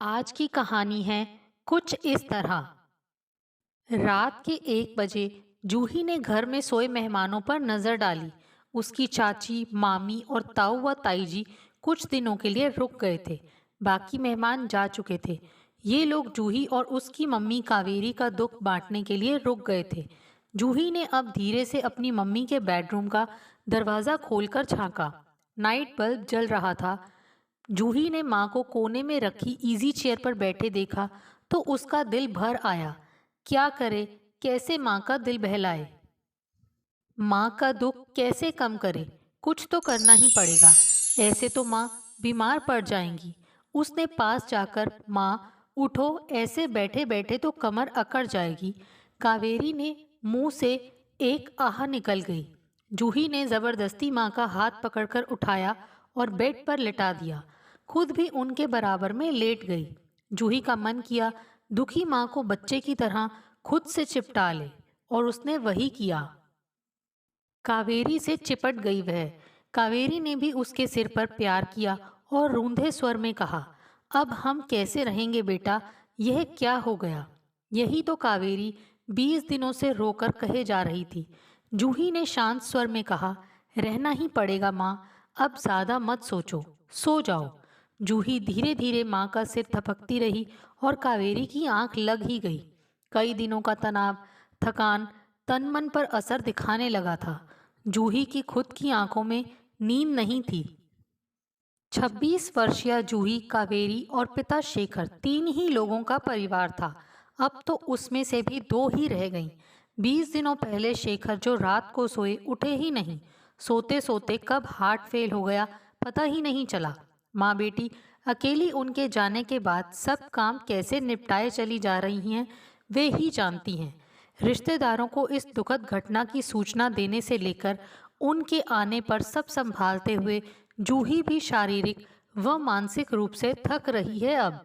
आज की कहानी है कुछ इस तरह। रात के 1 बजे जूही ने घर में सोए मेहमानों पर नजर डाली। उसकी चाची, मामी और ताऊ व ताई जी कुछ दिनों के लिए रुक गए थे। बाकी मेहमान जा चुके थे। ये लोग जूही और उसकी मम्मी कावेरी का दुख बांटने के लिए रुक गए थे। जूही ने अब धीरे से अपनी मम्मी के बेडरूम का दरवाजा खोलकर झांका। नाइट बल्ब जल रहा था। जूही ने माँ को कोने में रखी इजी चेयर पर बैठे देखा तो उसका दिल भर आया। क्या करे, कैसे माँ का दिल बहलाए, माँ का दुख कैसे कम करे। कुछ तो करना ही पड़ेगा, ऐसे तो माँ बीमार पड़ जाएंगी। उसने पास जाकर, माँ उठो, ऐसे बैठे बैठे तो कमर अकड़ जाएगी। कावेरी ने मुंह से एक आह निकल गई। जूही ने जबरदस्ती माँ का हाथ पकड़कर उठाया और बेड पर लिटा दिया। खुद भी उनके बराबर में लेट गई। जूही का मन किया दुखी माँ को बच्चे की तरह खुद से चिपटा ले, और उसने वही किया। कावेरी से चिपट गई वह। कावेरी ने भी उसके सिर पर प्यार किया और रूंधे स्वर में कहा, अब हम कैसे रहेंगे बेटा, यह क्या हो गया। यही तो कावेरी 20 दिनों से रोकर कहे जा रही थी। जूही ने शांत स्वर में कहा, रहना ही पड़ेगा माँ, अब ज्यादा मत सोचो, सो जाओ। जूही धीरे धीरे माँ का सिर थपकती रही और कावेरी की आंख लग ही गई। कई दिनों का तनाव, थकान तन मन पर असर दिखाने लगा था। जूही की खुद की आंखों में नींद नहीं थी। 26 वर्षीय जूही, कावेरी और पिता शेखर, 3 ही लोगों का परिवार था। अब तो उसमें से भी 2 ही रह गईं। 20 दिनों पहले शेखर जो रात को सोए उठे ही नहीं। सोते सोते कब हार्ट फेल हो गया पता ही नहीं चला। माँ बेटी अकेली उनके जाने के बाद सब काम कैसे निपटाए चली जा रही हैं वे ही जानती हैं। रिश्तेदारों को इस दुखद घटना की सूचना देने से लेकर उनके आने पर सब संभालते हुए जूही भी शारीरिक व मानसिक रूप से थक रही है अब।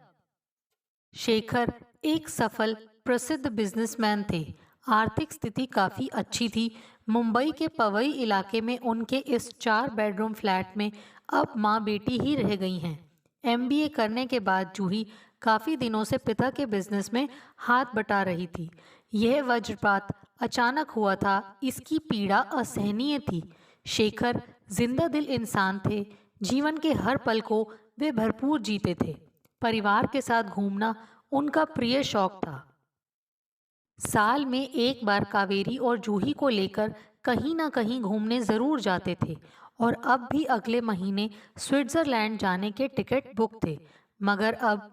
शेखर एक सफल प्रसिद्ध बिजनेसमैन थे। आर्थिक स्थिति काफी अच्छी थी। मुंबई के पवई इलाके में उनके इस 4 बेडरूम फ्लैट में अब माँ बेटी ही रह गई हैं। एमबीए करने के बाद जूही काफी दिनों से पिता के बिजनेस में हाथ बटा रही थी। यह वज्रपात अचानक हुआ था, इसकी पीड़ा असहनीय थी। शेखर जिंदा दिल इंसान थे। जीवन के हर पल को वे भरपूर जीते थे। परिवार के साथ घूमना उनका प्रिय शौक था। साल में एक बार कावेरी और जूही को लेकर कहीं ना कहीं घूमने जरूर जाते थे, और अब भी अगले महीने स्विट्जरलैंड जाने के टिकट बुक थे। मगर अब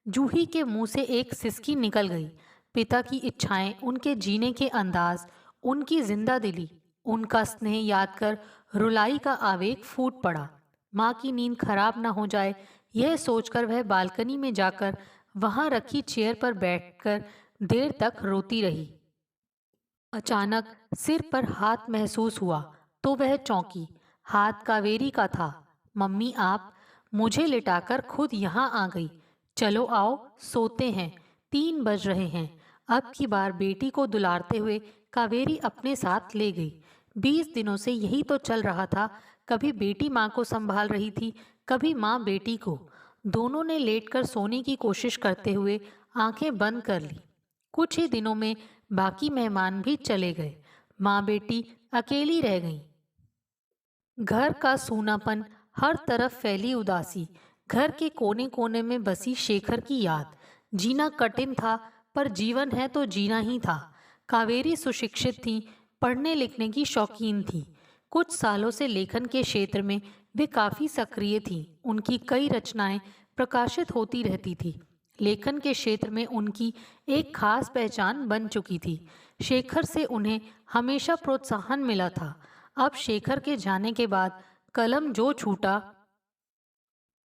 जूही के मुंह से एक सिसकी निकल गई। पिता की इच्छाएं, उनके जीने के अंदाज, उनकी जिंदा दिली, उनका स्नेह याद कर रुलाई का आवेग फूट पड़ा। माँ की नींद खराब न हो जाए, यह सोचकर वह बालकनी में जाकर वहां रखी चेयर पर बैठकर देर तक रोती रही। अचानक सिर पर हाथ महसूस हुआ तो वह चौंकी। हाथ कावेरी का था। मम्मी आप, मुझे लिटाकर खुद यहाँ आ गई। चलो आओ, सोते हैं, 3 बज रहे हैं। अब की बार बेटी को दुलारते हुए कावेरी अपने साथ ले गई। 20 दिनों से यही तो चल रहा था। कभी बेटी माँ को संभाल रही थी, कभी माँ बेटी को। दोनों ने लेटकर सोने की कोशिश करते हुए आंखें बंद कर ली। कुछ ही दिनों में बाकी मेहमान भी चले गए। माँ बेटी अकेली रह गईं। घर का सूनापन, हर तरफ फैली उदासी, घर के कोने कोने में बसी शेखर की याद। जीना कठिन था, पर जीवन है तो जीना ही था। कावेरी सुशिक्षित थी, पढ़ने लिखने की शौकीन थी। कुछ सालों से लेखन के क्षेत्र में वे काफी सक्रिय थी। उनकी कई रचनाएं प्रकाशित होती रहती थी। लेखन के क्षेत्र में उनकी एक खास पहचान बन चुकी थी। शेखर से उन्हें हमेशा प्रोत्साहन मिला था। अब शेखर के जाने के बाद कलम जो छूटा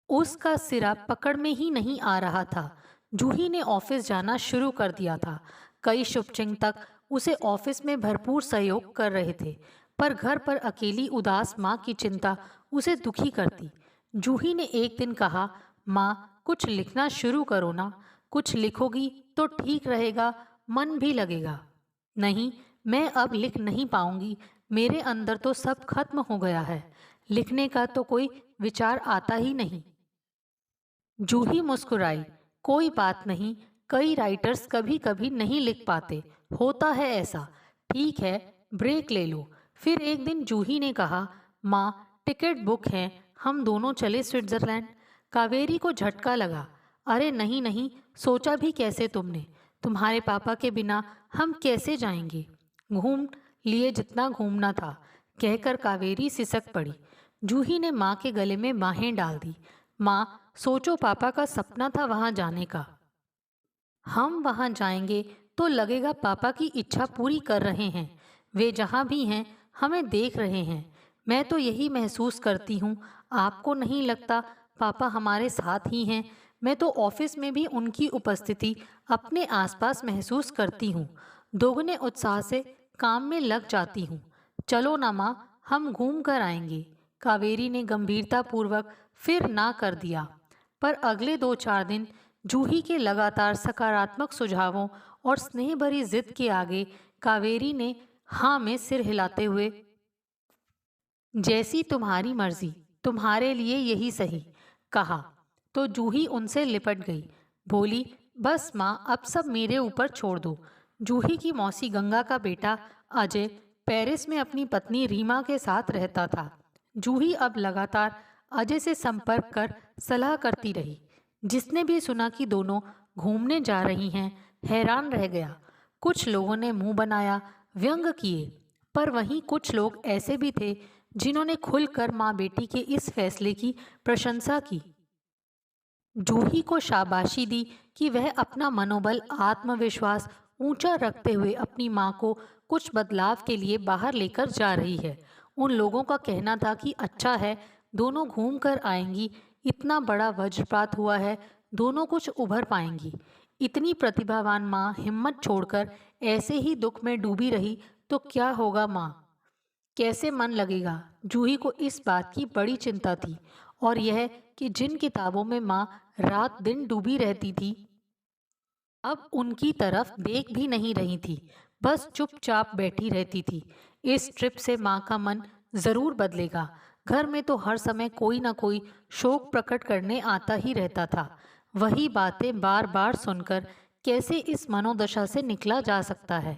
उसका सिरा पकड़ में ही नहीं आ रहा था। जूही ने ऑफिस जाना शुरू कर दिया था। कई शुभचिंतक उसे ऑफिस में भरपूर सहयोग कर रहे थे, पर घर पर अकेली उदास माँ की चिंता उसे दुखी करती। जूही ने एक दिन कहा, माँ कुछ लिखना शुरू करो ना, कुछ लिखोगी तो ठीक रहेगा, मन भी लगेगा। नहीं, मैं अब लिख नहीं पाऊंगी, मेरे अंदर तो सब खत्म हो गया है, लिखने का तो कोई विचार आता ही नहीं। जूही मुस्कुराई। कोई बात नहीं, कई राइटर्स कभी कभी नहीं लिख पाते, होता है ऐसा। ठीक है, ब्रेक ले लो। फिर एक दिन जूही ने कहा, माँ टिकट बुक है, हम दोनों चले स्विट्जरलैंड। कावेरी को झटका लगा। अरे नहीं नहीं, सोचा भी कैसे तुमने? तुम्हारे पापा के बिना हम कैसे जाएंगे? घूम लिए जितना घूमना था, कहकर कावेरी सिसक पड़ी। जूही ने माँ के गले में बाहें डाल दी। माँ, सोचो, पापा का सपना था वहां जाने का। हम वहां जाएंगे तो लगेगा पापा की इच्छा पूरी कर रहे हैं। वे जहां भी हैं हमें देख रहे हैं। मैं तो यही महसूस करती हूँ। आपको नहीं लगता पापा हमारे साथ ही हैं? मैं तो ऑफिस में भी उनकी उपस्थिति अपने आसपास महसूस करती हूँ। दोगुने उत्साह से काम में लग जाती हूँ। चलो ना माँ, हम घूम कर आएंगे। कावेरी ने गंभीरतापूर्वक फिर ना कर दिया। पर अगले 2-4 दिन जूही के लगातार सकारात्मक सुझावों और स्नेह भरी जिद के आगे कावेरी ने हाँ में सिर हिलाते हुए, जैसी तुम्हारी मर्जी, तुम्हारे लिए यही सही, कहा। तो जूही उनसे लिपट गई, बोली, बस माँ, अब सब मेरे ऊपर छोड़ दो। जूही की मौसी गंगा का बेटा अजय पेरिस में अपनी पत्नी रीमा के साथ रहता था। जूही अब लगातार अजय से संपर्क कर सलाह करती रही। जिसने भी सुना कि दोनों घूमने जा रही हैं, हैरान रह गया। कुछ लोगों ने मुंह बनाया, व्यंग किए, पर वहीं कुछ लोग ऐसे भी थे जिन्होंने खुलकर माँ बेटी के इस फैसले की प्रशंसा की। जूही को शाबाशी दी कि वह अपना मनोबल, आत्मविश्वास ऊंचा रखते हुए अपनी माँ को कुछ बदलाव के लिए बाहर लेकर जा रही है। उन लोगों का कहना था कि अच्छा है, दोनों घूम कर आएंगी, इतना बड़ा वज्रपात हुआ है, दोनों कुछ उभर पाएंगी। इतनी प्रतिभावान माँ हिम्मत छोड़कर ऐसे ही दुख में डूबी रही तो क्या होगा माँ? कैसे मन लगेगा? जूही को इस बात की बड़ी चिंता थी, और यह कि जिन किताबों में माँ रात दिन डूबी रहती थी, अब उनकी तरफ देख भी नहीं रही थी, बस चुपचाप बैठी रहती थी। इस ट्रिप से माँ का मन जरूर बदलेगा। घर में तो हर समय कोई ना कोई शोक प्रकट करने आता ही रहता था। वही बातें बार बार सुनकर कैसे इस मनोदशा से निकला जा सकता है,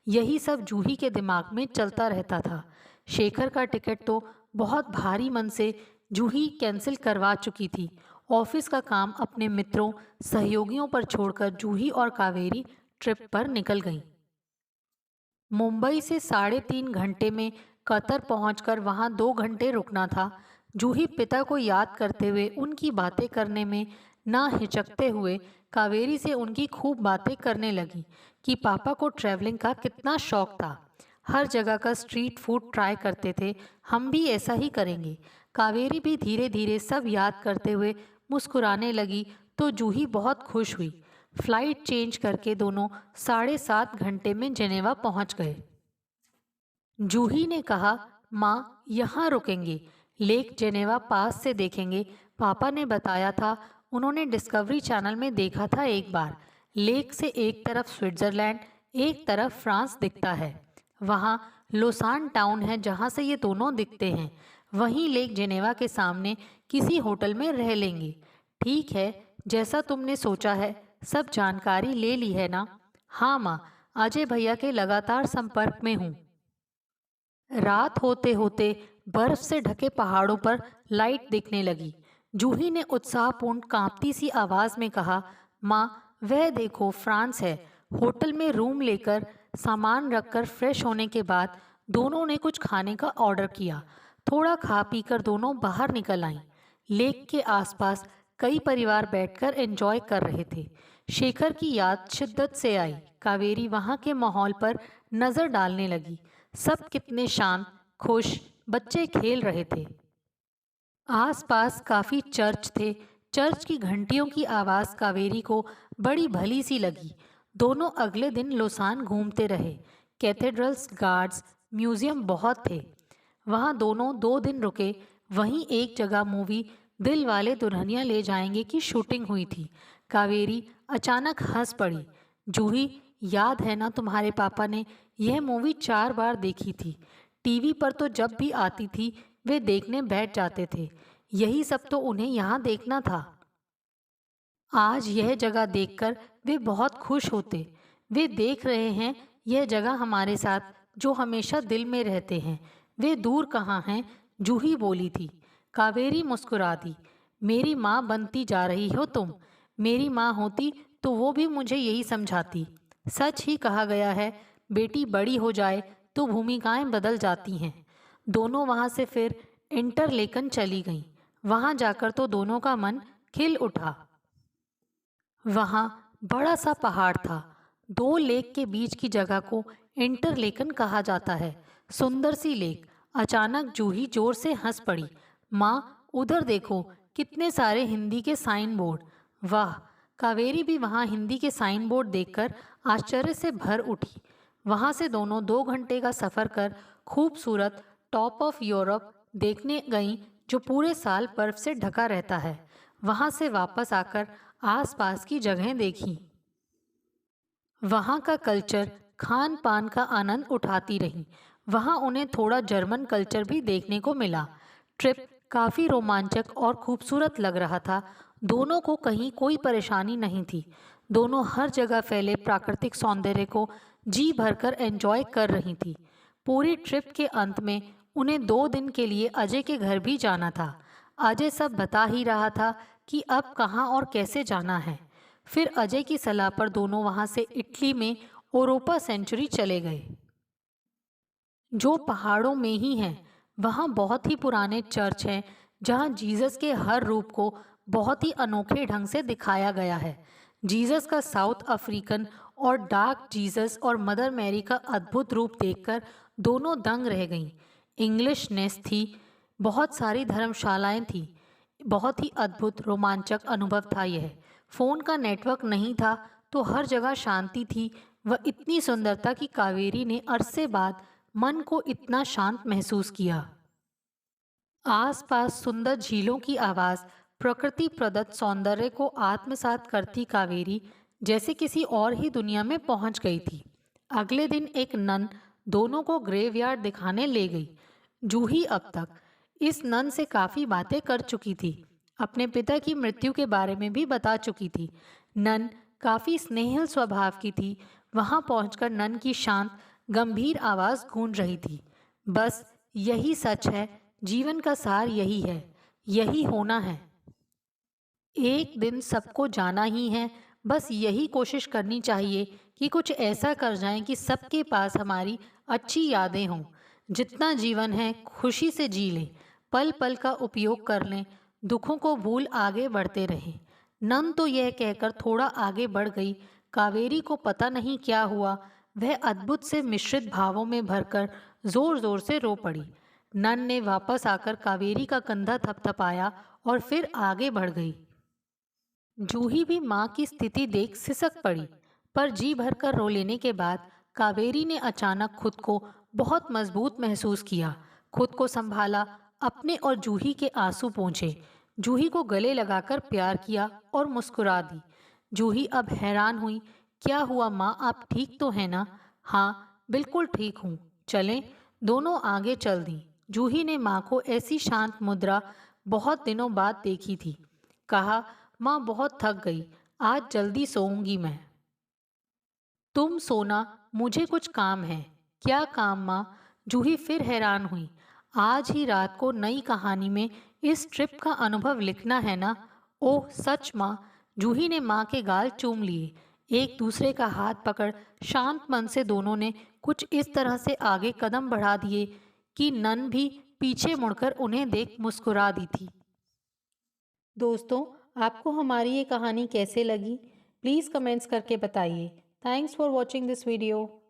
यही सब जूही के दिमाग में चलता रहता था। शेखर का टिकट तो बहुत भारी मन से जूही कैंसिल करवा चुकी थी। ऑफिस का काम अपने मित्रों, सहयोगियों पर छोड़कर जूही और कावेरी ट्रिप पर निकल गईं। मुंबई से 3.5 घंटे में कतर पहुंचकर वहां 2 घंटे रुकना था। जूही पिता को याद करते हुए उनकी बातें करने में ना हिचकते हुए कावेरी से उनकी खूब बातें करने लगी कि पापा को ट्रैवलिंग का कितना शौक था। हर जगह का स्ट्रीट फूड ट्राई करते थे, हम भी ऐसा ही करेंगे। कावेरी भी धीरे धीरे सब याद करते हुए मुस्कुराने लगी तो जूही बहुत खुश हुई। फ्लाइट चेंज करके दोनों 7.5 घंटे में जेनेवा पहुंच गए। जूही ने कहा, माँ, यहाँ रुकेंगे, लेक जेनेवा पास से देखेंगे। पापा ने बताया था, उन्होंने डिस्कवरी चैनल में देखा था एक बार। लेक से एक तरफ स्विट्जरलैंड, एक तरफ फ्रांस दिखता है। वहाँ लोसान टाउन है जहाँ से ये दोनों दिखते हैं। वहीं लेक जेनेवा के सामने किसी होटल में रह लेंगे। ठीक है, जैसा तुमने सोचा है। सब जानकारी ले ली है ना? हाँ माँ, अजय भैया के लगातार संपर्क में हूँ। रात होते होते बर्फ से ढके पहाड़ों पर लाइट दिखने लगी। जूही ने उत्साहपूर्ण कांपती सी आवाज में कहा, माँ, वह देखो फ्रांस है। होटल में रूम लेकर सामान रखकर फ्रेश होने के बाद दोनों ने कुछ खाने का ऑर्डर किया। थोड़ा खा पीकर दोनों बाहर निकल आईं। लेक के आसपास कई परिवार बैठकर एंजॉय कर रहे थे। शेखर की याद शिद्दत से आई। कावेरी वहां के माहौल पर नजर डालने लगी। सब कितने शांत, खुश, बच्चे खेल रहे थे। आसपास काफी चर्च थे। चर्च की घंटियों की आवाज कावेरी को बड़ी भली सी लगी। दोनों अगले दिन लोसान घूमते रहे। कैथेड्रल्स, गार्ड्स, म्यूजियम बहुत थे। वहां दोनों 2 दिन रुके। वहीं एक जगह मूवी दिल वाले दुल्हनिया ले जाएंगे की शूटिंग हुई थी। कावेरी अचानक हंस पड़ी। जूही, याद है ना, तुम्हारे पापा ने यह मूवी 4 बार देखी थी। टीवी पर तो जब भी आती थी वे देखने बैठ जाते थे। यही सब तो उन्हें यहाँ देखना था। आज यह जगह देखकर वे बहुत खुश होते। वे देख रहे हैं यह जगह हमारे साथ जो हमेशा दिल में रहते हैं। वे दूर कहाँ हैं? जूही बोली थी। कावेरी मुस्कुरा दी। मेरी माँ बनती जा रही हो तुम। मेरी माँ होती तो वो भी मुझे यही समझाती। सच ही कहा गया है, बेटी बड़ी हो जाए तो भूमिकाएं बदल जाती हैं। दोनों वहाँ से फिर इंटरलेकन चली गईं। वहाँ जाकर तो दोनों का मन खिल उठा। वहाँ बड़ा सा पहाड़ था। दो लेक के बीच की जगह को इंटरलेकन कहा जाता है। सुंदर सी लेक। अचानक जूही जोर से हंस पड़ी। माँ, उधर देखो, कितने सारे हिंदी के साइन बोर्ड। वाह! कावेरी भी वहाँ हिंदी के साइन बोर्ड देखकर आश्चर्य से भर उठी। वहाँ से दोनों 2 घंटे का सफ़र कर खूबसूरत टॉप ऑफ यूरोप देखने गईं, जो पूरे साल बर्फ से ढका रहता है। वहाँ से वापस आकर आसपास की जगहें देखीं। वहाँ का कल्चर, खान पान का आनंद उठाती रहीं। वहाँ उन्हें थोड़ा जर्मन कल्चर भी देखने को मिला। ट्रिप काफ़ी रोमांचक और खूबसूरत लग रहा था। दोनों को कहीं कोई परेशानी नहीं थी। दोनों हर जगह फैले प्राकृतिक सौंदर्य को जी भरकर एंजॉय कर रही थी। पूरी ट्रिप के अंत में उन्हें 2 दिन के लिए अजय के घर भी जाना था। अजय सब बता ही रहा था कि अब कहाँ और कैसे जाना है। फिर अजय की सलाह पर दोनों वहाँ से इटली में ओरोपा सेंचुरी चले गए, जो पहाड़ों में ही है। वहाँ बहुत ही पुराने चर्च हैं, जहाँ जीसस के हर रूप को बहुत ही अनोखे ढंग से दिखाया गया है। जीसस का साउथ अफ्रीकन और डार्क जीसस और मदर मैरी का अद्भुत रूप देखकर दोनों दंग रह गईं। इंग्लिश नेस थी, बहुत सारी धर्मशालाएं थीं। बहुत ही अद्भुत रोमांचक अनुभव था यह। फ़ोन का नेटवर्क नहीं था तो हर जगह शांति थी। वह इतनी सुंदरता कि कावेरी ने अरसे बाद मन को इतना शांत महसूस किया। आसपास सुंदर झीलों की आवाज़, प्रकृति प्रदत्त सौंदर्य को आत्मसात करती कावेरी जैसे किसी और ही दुनिया में पहुंच गई थी। अगले दिन एक नन दोनों को ग्रेवयार्ड दिखाने ले गई। जूही अब तक इस नन से काफ़ी बातें कर चुकी थी। अपने पिता की मृत्यु के बारे में भी बता चुकी थी। नन काफ़ी स्नेहल स्वभाव की थी। वहाँ पहुंचकर नन की शांत गंभीर आवाज़ गूंज रही थी। बस यही सच है, जीवन का सार यही है, यही होना है। एक दिन सबको जाना ही है। बस यही कोशिश करनी चाहिए कि कुछ ऐसा कर जाएं कि सबके पास हमारी अच्छी यादें हों। जितना जीवन है खुशी से जी लें, पल पल का उपयोग कर लें, दुखों को भूल आगे बढ़ते रहें। नन तो यह कहकर थोड़ा आगे बढ़ गई। कावेरी को पता नहीं क्या हुआ, वह अद्भुत से मिश्रित भावों में भरकर जोर जोर से रो पड़ी। नन ने वापस आकर कावेरी का कंधा थपथपाया और फिर आगे बढ़ गई। जूही भी माँ की स्थिति देख सिसक पड़ी, पर जी भरकर रो लेने के बाद कावेरी ने अचानक खुद को बहुत मजबूत महसूस किया। खुद को संभाला, अपने और जूही के आंसू पोंछे। जूही को गले लगाकर प्यार किया और मुस्कुरा दी। जूही अब हैरान हुई। क्या हुआ माँ, आप ठीक तो हैं ना? हाँ, बिल्कुल ठीक हूँ। चलें। दोनों आगे चल दी। जूही ने माँ को ऐसी शांत मुद्रा बहुत दिनों बाद देखी थी। कहा, माँ बहुत थक गई, आज जल्दी सोऊंगी मैं। तुम सोना, मुझे कुछ काम है। क्या काम माँ? जूही फिर हैरान हुई। आज ही रात को नई कहानी में इस ट्रिप का अनुभव लिखना है ना? ओह सच माँ। जूही ने माँ के गाल चूम लिए। एक दूसरे का हाथ पकड़ शांत मन से दोनों ने कुछ इस तरह से आगे कदम बढ़ा दिए कि नन भी पीछे मुड़कर उन्हें देख मुस्कुरा दी थी। दोस्तों, आपको हमारी ये कहानी कैसे लगी? प्लीज़ कमेंट्स करके बताइए। Thanks for watching this video.